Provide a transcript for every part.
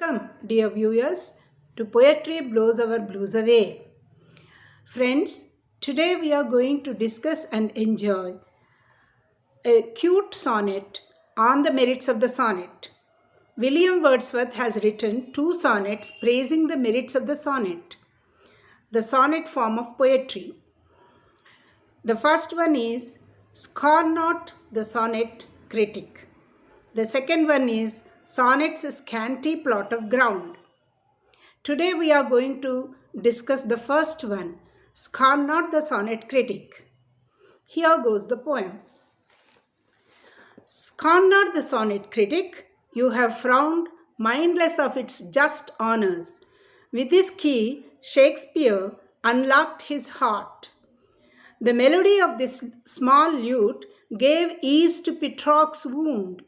Welcome, dear viewers, to Poetry Blows Our Blues Away. Friends, today we are going to discuss and enjoy a cute sonnet on the merits of the sonnet. William Wordsworth has written 2 sonnets praising the merits of the sonnet, the sonnet form of poetry. The first one is Scorn not the sonnet critic. The second one is Sonnet's scanty plot of ground. Today we are going to discuss the first one, Scorn not the sonnet critic. Here goes the poem. Scorn not the sonnet critic, you have frowned, mindless of its just honours. With this key, Shakespeare unlocked his heart. The melody of this small lute gave ease to Petrarch's wound.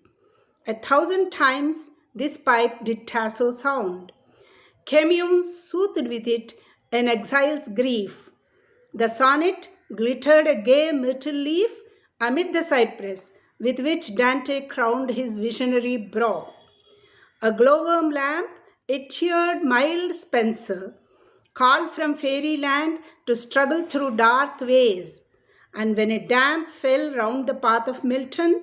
1,000 times this pipe did tasso sound. Communes soothed with it an exile's grief. The sonnet glittered a gay myrtle leaf amid the cypress with which Dante crowned his visionary brow. A glowworm lamp, it cheered mild Spenser, called from fairyland to struggle through dark ways. And when a damp fell round the path of Milton,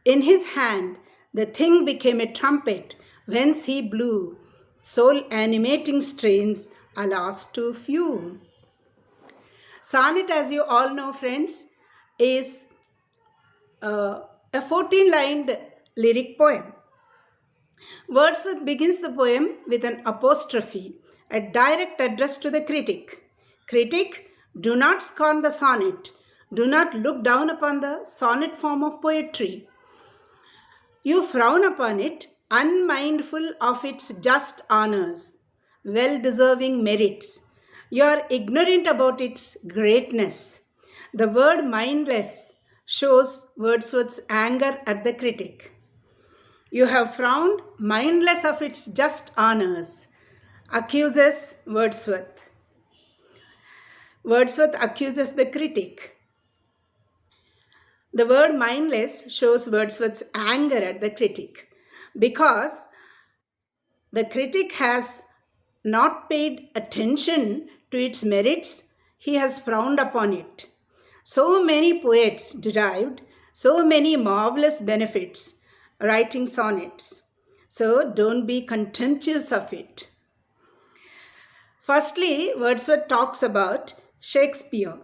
in his hand the thing became a trumpet, whence he blew, soul-animating strains, alas, too few. Sonnet, as you all know, friends, is a 14-lined lyric poem. Wordsworth begins the poem with an apostrophe, a direct address to the critic. Critic, do not scorn the sonnet. Do not look down upon the sonnet form of poetry. You frown upon it, unmindful of its just honours, well-deserving merits. You are ignorant about its greatness. The word mindless shows Wordsworth's anger at the critic. You have frowned, mindless of its just honours, accuses Wordsworth. Wordsworth accuses the critic. The word mindless shows Wordsworth's anger at the critic because the critic has not paid attention to its merits. He has frowned upon it. So many poets derived so many marvelous benefits writing sonnets. So don't be contemptuous of it. Firstly, Wordsworth talks about Shakespeare.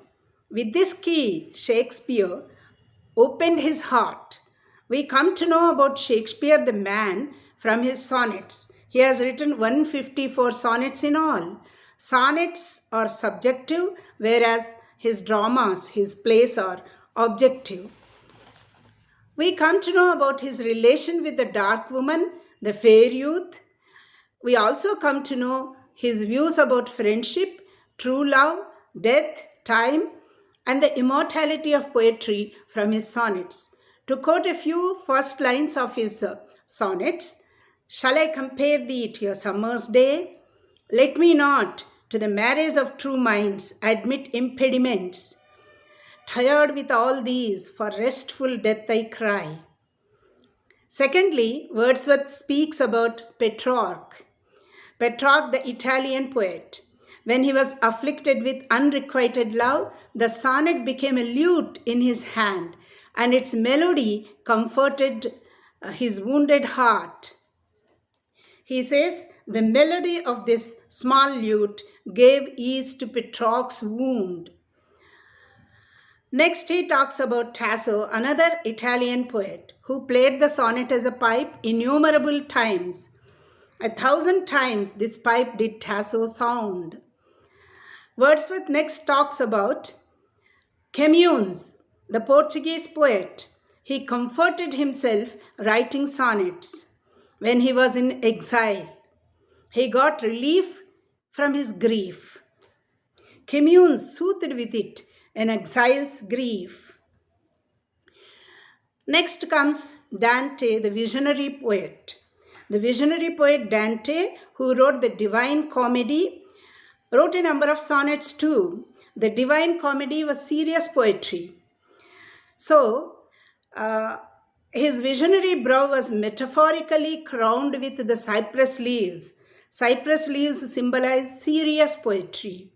With this key, Shakespeare opened his heart. We come to know about Shakespeare the man from his sonnets. He has written 154 sonnets in all. Sonnets are subjective, whereas his dramas, his plays are objective. We come to know about his relation with the dark woman, the fair youth. We also come to know his views about friendship, true love, death, time, and the immortality of poetry from his sonnets. To quote a few first lines of his sonnets, shall I compare thee to a summer's day? Let me not to the marriage of true minds admit impediments. Tired with all these, for restful death I cry. Secondly, Wordsworth speaks about Petrarch. Petrarch, the Italian poet. When he was afflicted with unrequited love, the sonnet became a lute in his hand, and its melody comforted his wounded heart. He says, the melody of this small lute gave ease to Petrarch's wound. Next, he talks about Tasso, another Italian poet, who played the sonnet as a pipe innumerable times. 1,000 times this pipe did Tasso sound. Wordsworth next talks about Communes, the Portuguese poet. He comforted himself writing sonnets. When he was in exile, he got relief from his grief. Communes soothed with it an exile's grief. Next comes Dante, the visionary poet. The visionary poet Dante, who wrote the Divine Comedy, wrote a number of sonnets too. The Divine Comedy was serious poetry. So, His visionary brow was metaphorically crowned with the cypress leaves. Cypress leaves symbolize serious poetry.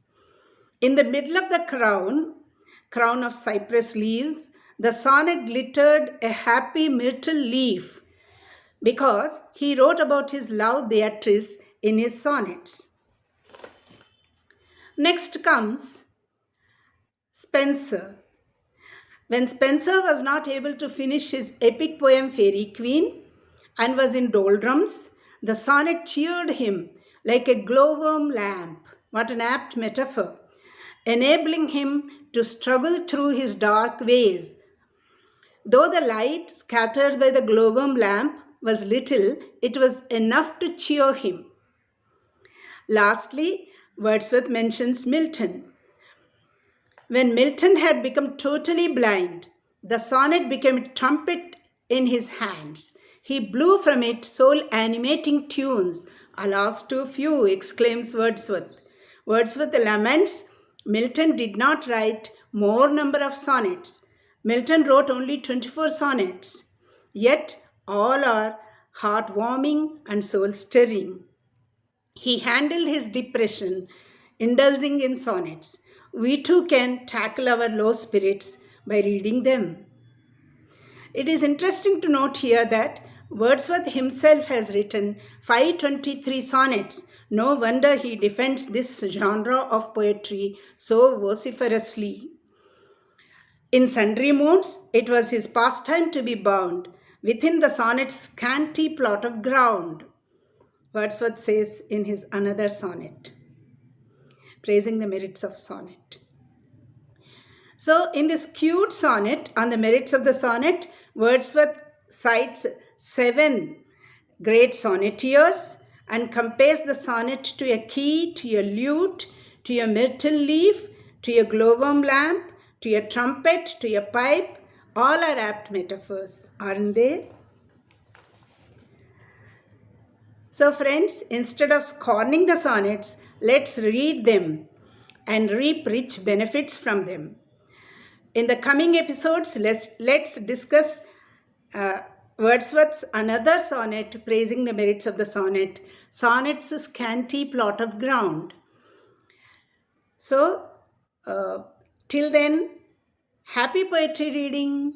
In the middle of the crown of cypress leaves, the sonnet glittered a happy myrtle leaf because he wrote about his love Beatrice in his sonnets. Next comes Spenser. When Spenser was not able to finish his epic poem Fairy Queen and was in doldrums, the sonnet cheered him like a glowworm lamp. What an apt metaphor! Enabling him to struggle through his dark ways. Though the light scattered by the glowworm lamp was little, it was enough to cheer him. Lastly, Wordsworth mentions Milton. When Milton had become totally blind, the sonnet became a trumpet in his hands. He blew from it soul-animating tunes. Alas, too few, exclaims Wordsworth. Wordsworth laments Milton did not write more number of sonnets. Milton wrote only 24 sonnets. Yet all are heartwarming and soul-stirring. He handled his depression, indulging in sonnets. We too can tackle our low spirits by reading them. It is interesting to note here that Wordsworth himself has written 523 sonnets. No wonder he defends this genre of poetry so vociferously. In sundry moods, it was his pastime to be bound within the sonnet's scanty plot of ground. Wordsworth says in his another sonnet, praising the merits of sonnet. So in this cute sonnet on the merits of the sonnet, Wordsworth cites 7 great sonneteers and compares the sonnet to a key, to a lute, to a myrtle leaf, to a glowworm lamp, to a trumpet, to a pipe. All are apt metaphors, aren't they? So friends, instead of scorning the sonnets, let's read them and reap rich benefits from them. In the coming episodes, let's discuss Wordsworth's another sonnet praising the merits of the sonnet, Sonnet's Scanty Plot of Ground. So, till then, happy poetry reading.